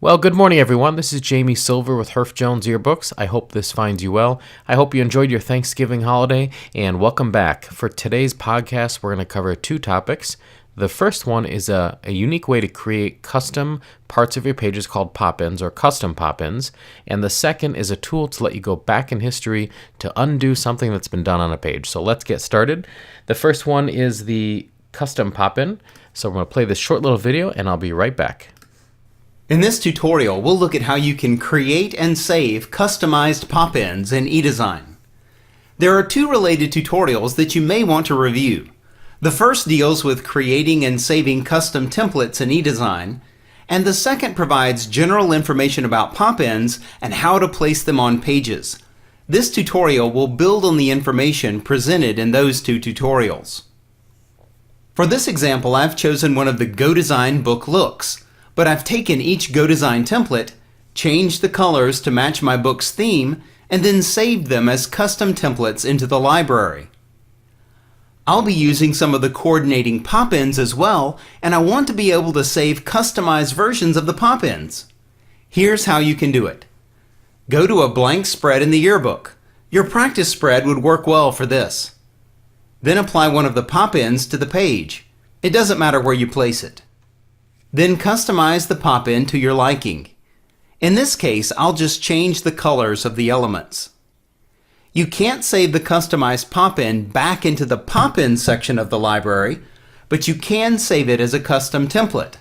Well, good morning, everyone. This is Jamie Silver with Herff Jones Yearbooks. I hope this finds you well. I hope you enjoyed your Thanksgiving holiday, and welcome back. For today's podcast, we're going to cover two topics. The first one is a unique way to create custom parts of your pages called pop-ins or custom pop-ins, and the second is a tool to let you go back in history to undo something that's been done on a page. So let's get started. The first one is the custom pop-in. So we're going to play this short little video, and I'll be right back. In this tutorial, we'll look at how you can create and save customized pop-ins in eDesign. There are two related tutorials that you may want to review. The first deals with creating and saving custom templates in eDesign, and the second provides general information about pop-ins and how to place them on pages. This tutorial will build on the information presented in those two tutorials. For this example, I've chosen one of the GoDesign book looks. But I've taken each GoDesign template, changed the colors to match my book's theme, and then saved them as custom templates into the library. I'll be using some of the coordinating pop-ins as well, and I want to be able to save customized versions of the pop-ins. Here's how you can do it. Go to a blank spread in the yearbook. Your practice spread would work well for this. Then apply one of the pop-ins to the page. It doesn't matter where you place it. Then customize the pop-in to your liking. In this case, I'll just change the colors of the elements. You can't save the customized pop-in back into the pop-in section of the library, but you can save it as a custom template.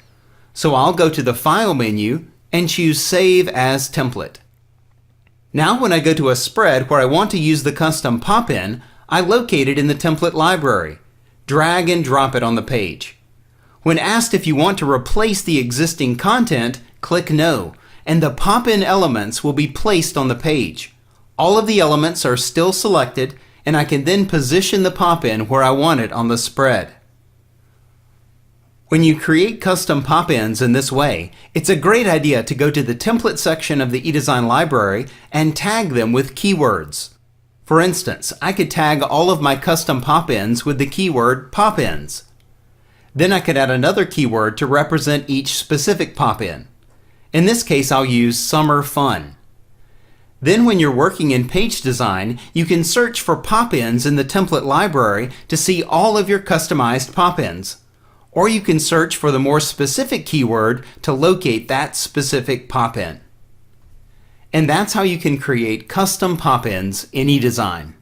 So I'll go to the File menu and choose Save as Template. Now when I go to a spread where I want to use the custom pop-in, I locate it in the template library. Drag and drop it on the page. When asked if you want to replace the existing content, click No, and the pop-in elements will be placed on the page. All of the elements are still selected, and I can then position the pop-in where I want it on the spread. When you create custom pop-ins in this way, it's a great idea to go to the template section of the eDesign library and tag them with keywords. For instance, I could tag all of my custom pop-ins with the keyword pop-ins. Then I could add another keyword to represent each specific pop-in. In this case, I'll use Summer Fun. Then when you're working in page design, you can search for pop-ins in the template library to see all of your customized pop-ins. Or you can search for the more specific keyword to locate that specific pop-in. And that's how you can create custom pop-ins in eDesign.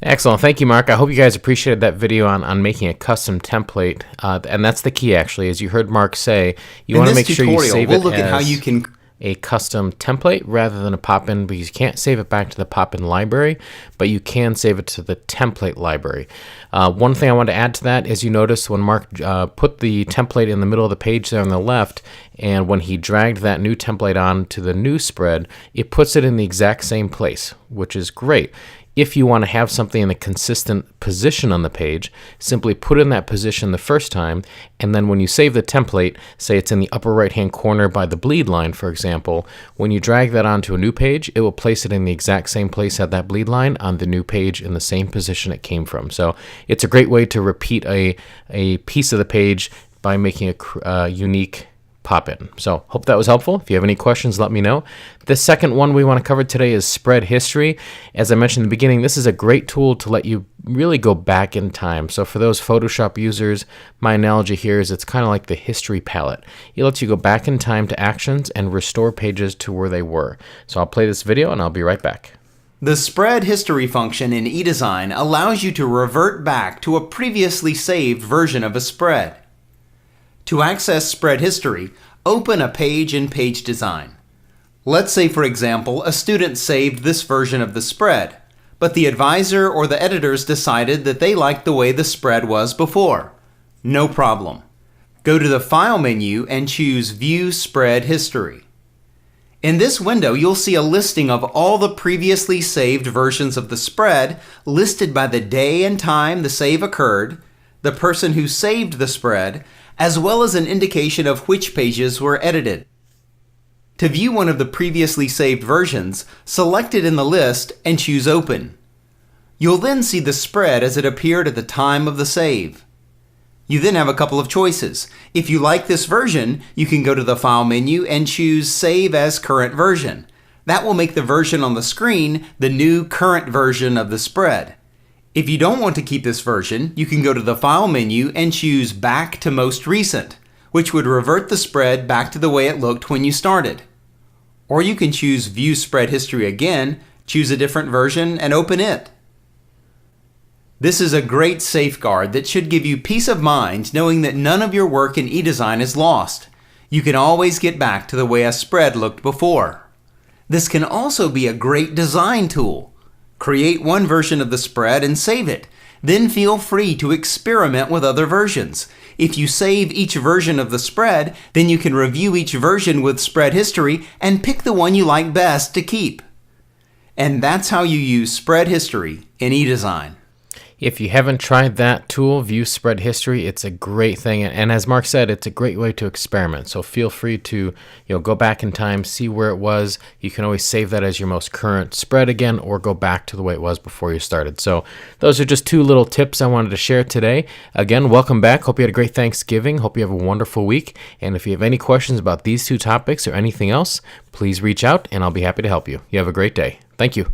Excellent. Thank you, Mark. I hope you guys appreciated that video on making a custom template. And that's the key, actually. As you heard Mark say, you want to make sure you save it as a custom template rather than a pop-in, because you can't save it back to the pop-in library, but you can save it to the template library. One thing I want to add to that is you notice when Mark put the template in the middle of the page there on the left, and when he dragged that new template on to the new spread, it puts it in the exact same place, which is great. If you want to have something in a consistent position on the page, simply put it in that position the first time, and then when you save the template, say it's in the upper right-hand corner by the bleed line, for example, when you drag that onto a new page, it will place it in the exact same place at that bleed line on the new page in the same position it came from. So it's a great way to repeat a piece of the page by making a unique pop-in. So hope that was helpful. If you have any questions, let me know. The second one we want to cover today is spread history. As I mentioned in the beginning, this is a great tool to let you really go back in time. So for those Photoshop users, my analogy here is it's kind of like the history palette. It lets you go back in time to actions and restore pages to where they were. So I'll play this video and I'll be right back. The spread history function in eDesign allows you to revert back to a previously saved version of a spread. To access spread history, open a page in Page Design. Let's say, for example, a student saved this version of the spread, but the advisor or the editors decided that they liked the way the spread was before. No problem. Go to the File menu and choose View Spread History. In this window, you'll see a listing of all the previously saved versions of the spread listed by the day and time the save occurred, the person who saved the spread, as well as an indication of which pages were edited. To view one of the previously saved versions, select it in the list and choose Open. You'll then see the spread as it appeared at the time of the save. You then have a couple of choices. If you like this version, you can go to the File menu and choose Save as Current Version. That will make the version on the screen the new current version of the spread. If you don't want to keep this version, you can go to the File menu and choose Back to Most Recent, which would revert the spread back to the way it looked when you started. Or you can choose View Spread History again, choose a different version, and open it. This is a great safeguard that should give you peace of mind knowing that none of your work in eDesign is lost. You can always get back to the way a spread looked before. This can also be a great design tool. Create one version of the spread and save it. Then feel free to experiment with other versions. If you save each version of the spread, then you can review each version with spread history and pick the one you like best to keep. And that's how you use spread history in eDesign. If you haven't tried that tool, View Spread History, it's a great thing. And as Mark said, it's a great way to experiment. So feel free to go back in time, see where it was. You can always save that as your most current spread again, or go back to the way it was before you started. So those are just two little tips I wanted to share today. Again, welcome back. Hope you had a great Thanksgiving. Hope you have a wonderful week. And if you have any questions about these two topics or anything else, please reach out and I'll be happy to help you. You have a great day. Thank you.